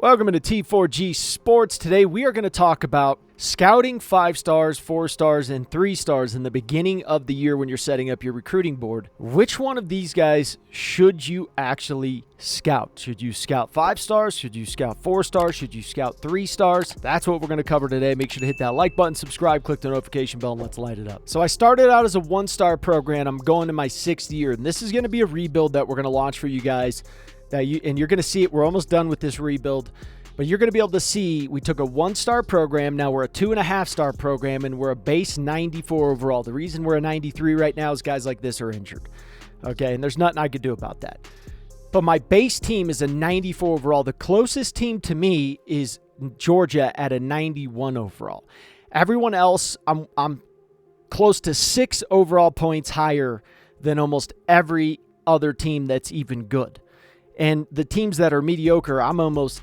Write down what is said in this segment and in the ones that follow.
Welcome to T4G Sports. Today we are going to talk about scouting 5 stars, 4 stars, and 3 stars in the beginning of the year when you're setting up your recruiting board. Which one of these guys should you actually scout? Should you scout 5 stars? Should you scout 4 stars? Should you scout 3 stars? That's what we're going to cover today. Make sure to hit that like button, subscribe, click the notification bell, and let's light it up. So I started out as a 1-star program. I'm going to my 6th year, and this is going to be a rebuild that we're going to launch for you guys. And you're going to see it. We're almost done with this rebuild, but you're going to be able to see we took a 1-star program. Now we're a 2.5-star program, and we're a base 94 overall. The reason we're a 93 right now is guys like this are injured. Okay, and there's nothing I could do about that. But my base team is a 94 overall. The closest team to me is Georgia at a 91 overall. Everyone else, I'm close to 6 overall points higher than almost every other team that's even good. And the teams that are mediocre, I'm almost,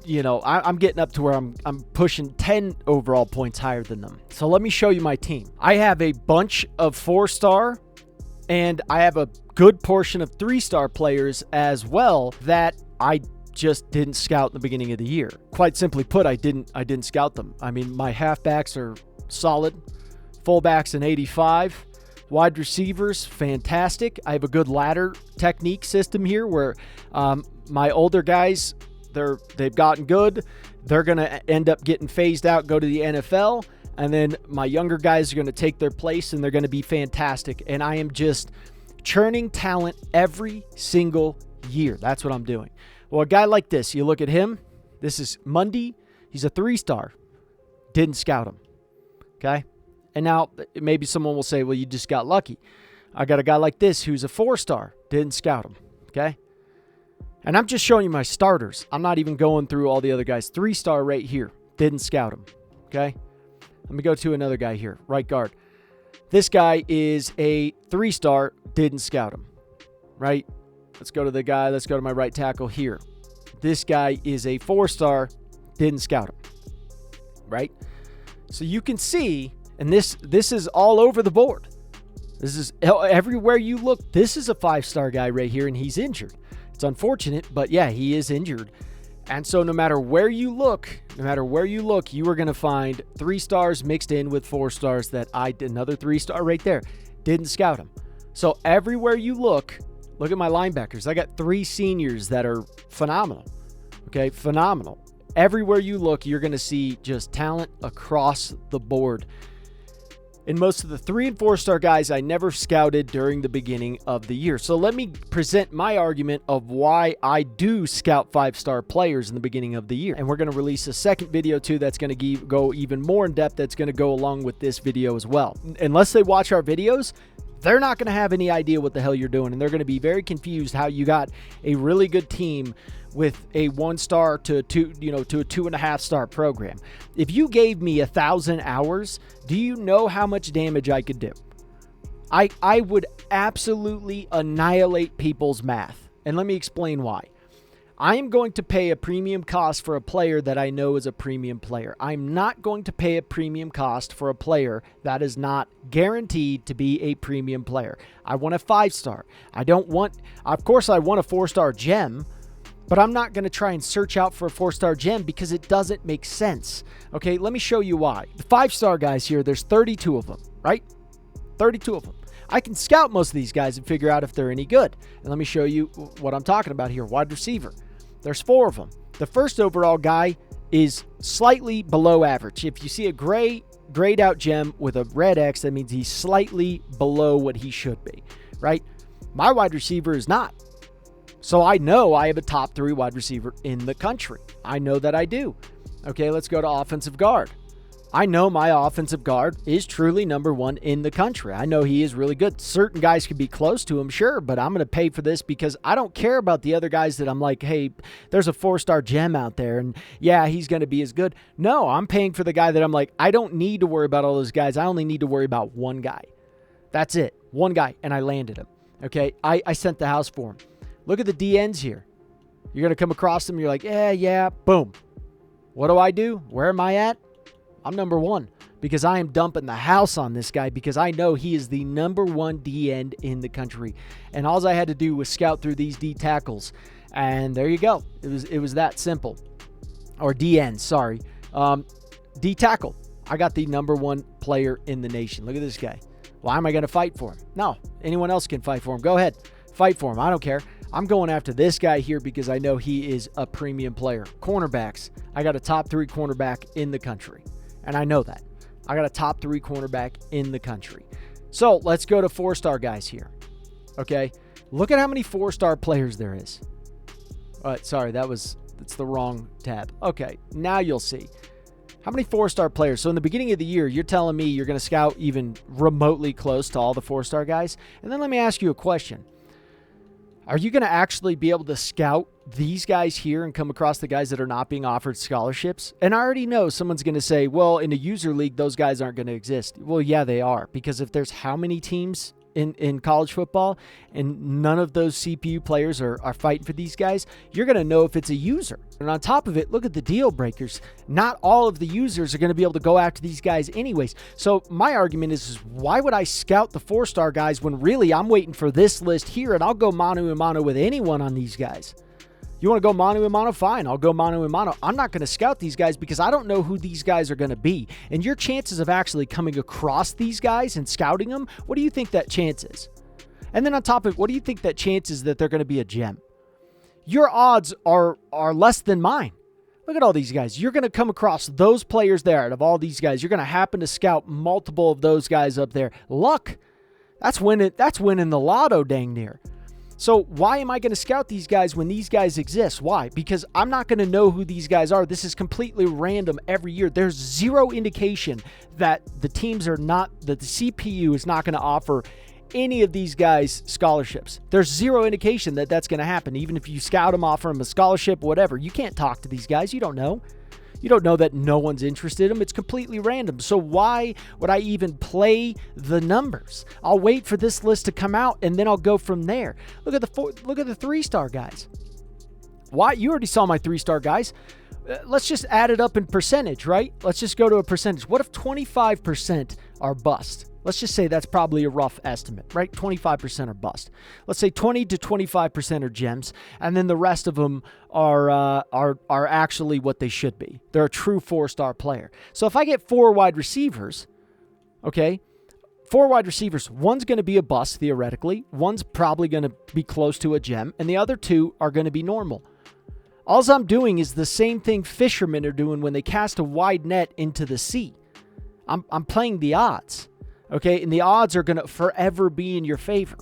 I'm getting up to where I'm pushing 10 overall points higher than them. So let me show you my team. I have a bunch of 4-star, and I have a good portion of 3-star players as well that I just didn't scout in the beginning of the year. Quite simply put, I didn't scout them. I mean, my halfbacks are solid, fullbacks an 85. Wide receivers, fantastic. I have a good ladder technique system here where my older guys, they've gotten good. They're going to end up getting phased out, go to the NFL. And then my younger guys are going to take their place, and they're going to be fantastic. And I am just churning talent every single year. That's what I'm doing. Well, a guy like this, you look at him. This is Mundy. He's a 3-star. Didn't scout him. Okay? And now maybe someone will say, well, you just got lucky. I got a guy like this who's a 4-star. Didn't scout him. Okay? And I'm just showing you my starters. I'm not even going through all the other guys. 3-star right here. Didn't scout him. Okay? Let me go to another guy here. Right guard. This guy is a 3-star. Didn't scout him. Right? Let's go to the guy. Let's go to my right tackle here. This guy is a 4-star. Didn't scout him. Right? So you can see... And this is all over the board. This is everywhere you look. This is a 5-star guy right here, and he's injured. It's unfortunate, but yeah, he is injured. And so no matter where you look, you are going to find 3 stars mixed in with 4 stars that another 3-star right there. Didn't scout him. So everywhere you look at my linebackers. I got 3 seniors that are phenomenal. Okay, phenomenal. Everywhere you look, you're going to see just talent across the board. And most of the 3- and 4-star guys I never scouted during the beginning of the year. So let me present my argument of why I do scout 5-star players in the beginning of the year. And we're going to release a second video too that's going to go even more in depth, that's going to go along with this video as well. Unless they watch our videos, they're not going to have any idea what the hell you're doing. And they're going to be very confused how you got a really good team with a 1-star to a 2.5-star program. If you gave me 1,000 hours, do you know how much damage I could do? I would absolutely annihilate people's math. And let me explain why. I am going to pay a premium cost for a player that I know is a premium player. I'm not going to pay a premium cost for a player that is not guaranteed to be a premium player. I want a 5-star. Of course I want a 4-star gem, but I'm not going to try and search out for a 4-star gem because it doesn't make sense. Okay, let me show you why. The 5-star guys here, there's 32 of them, right? 32 of them. I can scout most of these guys and figure out if they're any good. And let me show you what I'm talking about here. Wide receiver. There's 4 of them. The first overall guy is slightly below average. If you see a grayed out gem with a red X, that means he's slightly below what he should be, right? My wide receiver is not. So I know I have a top 3 wide receiver in the country. I know that I do. Okay, let's go to offensive guard. I know my offensive guard is truly number 1 in the country. I know he is really good. Certain guys could be close to him, sure, but I'm going to pay for this because I don't care about the other guys that I'm like, hey, there's a 4-star gem out there, and yeah, he's going to be as good. No, I'm paying for the guy that I'm like, I don't need to worry about all those guys. I only need to worry about one guy. That's it. One guy, and I landed him. Okay, I sent the house for him. Look at the DNs here. You're going to come across them. You're like, yeah, boom. What do? Where am I at? I'm number 1 because I am dumping the house on this guy because I know he is the number 1 D end in the country. And all I had to do was scout through these D tackles. And there you go. It was that simple. or DN, sorry. D tackle. I got the #1 player in the nation. Look at this guy. Why am I going to fight for him? No, anyone else can fight for him. Go ahead, fight for him. I don't care. I'm going after this guy here because I know he is a premium player. Cornerbacks. I got a top 3 cornerback in the country, and I know that. I got a top 3 cornerback in the country. So let's go to 4-star guys here. Okay, look at how many 4-star players there is. Sorry, that's the wrong tab. Okay, now you'll see. How many 4-star players? So in the beginning of the year, you're telling me you're going to scout even remotely close to all the 4-star guys? And then let me ask you a question. Are you going to actually be able to scout these guys here and come across the guys that are not being offered scholarships? And I already know someone's going to say, well, in a user league, those guys aren't going to exist. Well, yeah, they are. Because if there's how many teams in college football and none of those CPU players are fighting for these guys, you're going to know if it's a user. And on top of it, look at the deal breakers. Not all of the users are going to be able to go after these guys anyways. So my argument is why would I scout the 4-star guys when really I'm waiting for this list here and I'll go mano a mano with anyone on these guys? You want to go mano a mano? Fine, I'll go mano a mano. I'm not going to scout these guys because I don't know who these guys are going to be. And your chances of actually coming across these guys and scouting them, what do you think that chance is? And then on top of it, what do you think that chance is that they're going to be a gem? Your odds are less than mine. Look at all these guys. You're going to come across those players there out of all these guys. You're going to happen to scout multiple of those guys up there. Luck. That's winning the lotto dang near. So why am I going to scout these guys when these guys exist? Why? Because I'm not going to know who these guys are. This is completely random every year. There's zero indication that the teams are not, that the CPU is not going to offer any of these guys scholarships. There's zero indication that that's going to happen. Even if you scout them, offer them a scholarship, whatever, you can't talk to these guys. You don't know. You don't know that no one's interested in them. It's completely random. So why would I even play the numbers? I'll wait for this list to come out and then I'll go from there. Look at the 3-star guys. Why? You already saw my 3-star guys. Let's just add it up in percentage, right? Let's just go to a percentage. What if 25% are bust? Let's just say that's probably a rough estimate, right? 25% are bust. Let's say 20 to 25% are gems, and then the rest of them are actually what they should be. They're a true 4-star player. So if I get 4 wide receivers, okay, 4 wide receivers, one's going to be a bust theoretically, one's probably going to be close to a gem, and the other 2 are going to be normal. All I'm doing is the same thing fishermen are doing when they cast a wide net into the sea. I'm playing the odds. Okay, and the odds are going to forever be in your favor.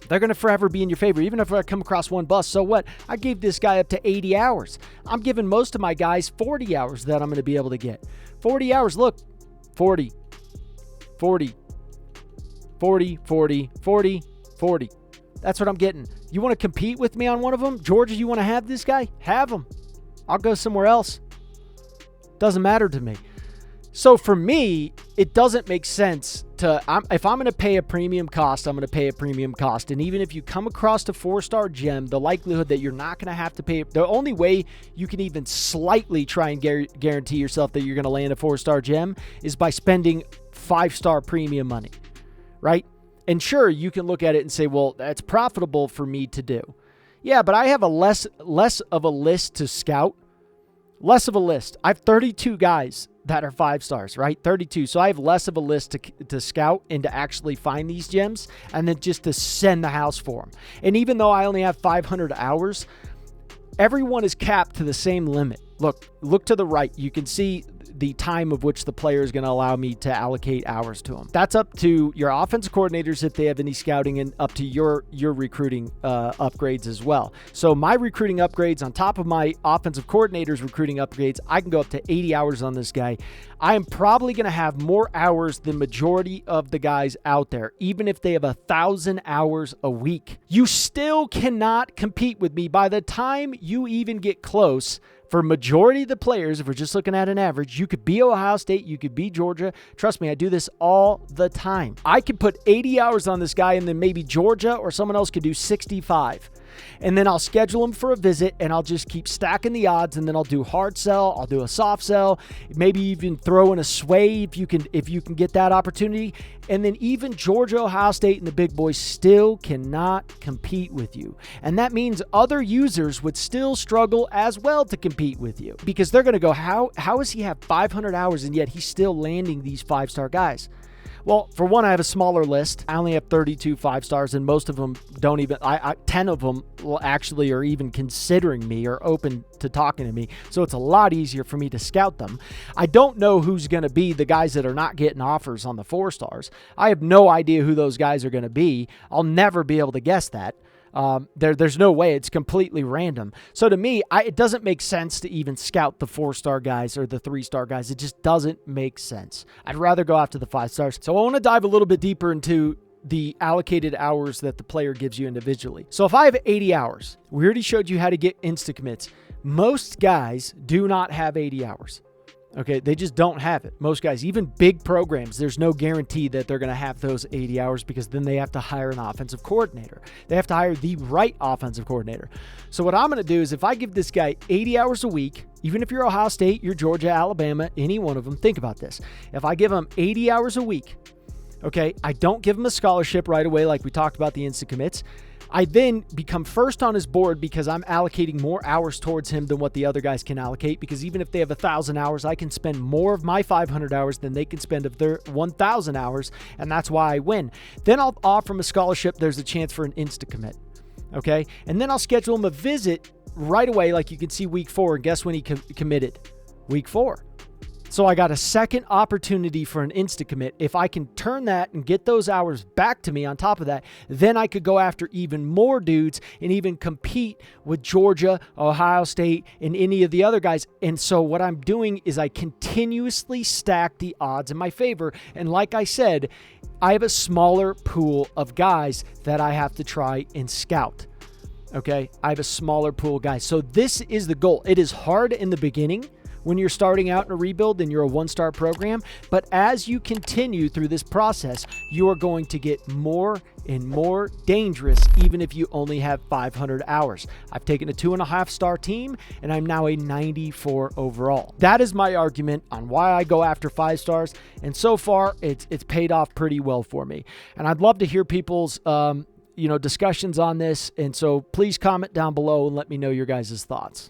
They're going to forever be in your favor. Even if I come across one bust, so what? I gave this guy up to 80 hours. I'm giving most of my guys 40 hours that I'm going to be able to get. 40 hours, look. 40, 40, 40, 40, 40, 40. That's what I'm getting. You want to compete with me on one of them? Georgia, you want to have this guy? Have him. I'll go somewhere else. Doesn't matter to me. So for me, it doesn't make sense to, if I'm going to pay a premium cost, I'm going to pay a premium cost. And even if you come across a 4-star gem, the likelihood that you're not going to have to pay, the only way you can even slightly try and guarantee yourself that you're going to land a 4-star gem is by spending 5-star premium money, right? And sure, you can look at it and say, well, that's profitable for me to do. Yeah, but I have a less of a list to scout. Less of a list. I have 32 guys that are 5 stars, right? 32. So I have less of a list to scout and to actually find these gems and then just to send the house for them. And even though I only have 500 hours, everyone is capped to the same limit. Look to the right. You can see the time of which the player is going to allow me to allocate hours to them. That's up to your offensive coordinators if they have any scouting, and up to your recruiting upgrades as well. So my recruiting upgrades on top of my offensive coordinators recruiting upgrades, I can go up to 80 hours on this guy. I am probably going to have more hours than majority of the guys out there, even if they have 1,000 hours a week. You still cannot compete with me by the time you even get close. For majority of the players, if we're just looking at an average, you could be Ohio State, you could be Georgia. Trust me, I do this all the time. I could put 80 hours on this guy and then maybe Georgia or someone else could do 65. And then I'll schedule them for a visit, and I'll just keep stacking the odds, and then I'll do hard sell, I'll do a soft sell, maybe even throw in a sway if you can get that opportunity. And then even Georgia, Ohio State, and the big boys still cannot compete with you. And that means other users would still struggle as well to compete with you, because they're going to go, how does he have 500 hours and yet he's still landing these 5-star guys? Well, for one, I have a smaller list. I only have 32 5-stars, and most of them don't even, 10 of them will actually are even considering me or open to talking to me. So it's a lot easier for me to scout them. I don't know who's going to be the guys that are not getting offers on the 4-stars. I have no idea who those guys are going to be. I'll never be able to guess that. There's no way. It's completely random. So to me, it doesn't make sense to even scout the 4-star guys or the 3-star guys. It just doesn't make sense. I'd rather go after the 5-stars. So I want to dive a little bit deeper into the allocated hours that the player gives you individually. So if I have 80 hours, we already showed you how to get insta commits. Most guys do not have 80 hours. Okay, they just don't have it. Most guys, even big programs, there's no guarantee that they're going to have those 80 hours, because then they have to hire an offensive coordinator. They have to hire the right offensive coordinator. So what I'm going to do is, if I give this guy 80 hours a week, even if you're Ohio State, you're Georgia, Alabama, any one of them, think about this. If I give him 80 hours a week, okay, I don't give him a scholarship right away like we talked about the instant commits. I then become first on his board because I'm allocating more hours towards him than what the other guys can allocate, because even if they have 1,000 hours, I can spend more of my 500 hours than they can spend of their 1,000 hours, and that's why I win. Then I'll offer him a scholarship. There's a chance for an insta-commit, okay? And then I'll schedule him a visit right away, like you can see week 4, and guess when he committed? Week 4. So I got a second opportunity for an insta-commit. If I can turn that and get those hours back to me on top of that, then I could go after even more dudes and even compete with Georgia, Ohio State, and any of the other guys. And so what I'm doing is I continuously stack the odds in my favor. And like I said, I have a smaller pool of guys that I have to try and scout. Okay, I have a smaller pool of guys. So this is the goal. It is hard in the beginning when you're starting out in a rebuild and you're a 1-star program, but as you continue through this process, you are going to get more and more dangerous, even if you only have 500 hours. I've taken a 2.5-star team, and I'm now a 94 overall. That is my argument on why I go after 5-stars, and so far it's paid off pretty well for me. And I'd love to hear people's discussions on this, and so please comment down below and let me know your guys' thoughts.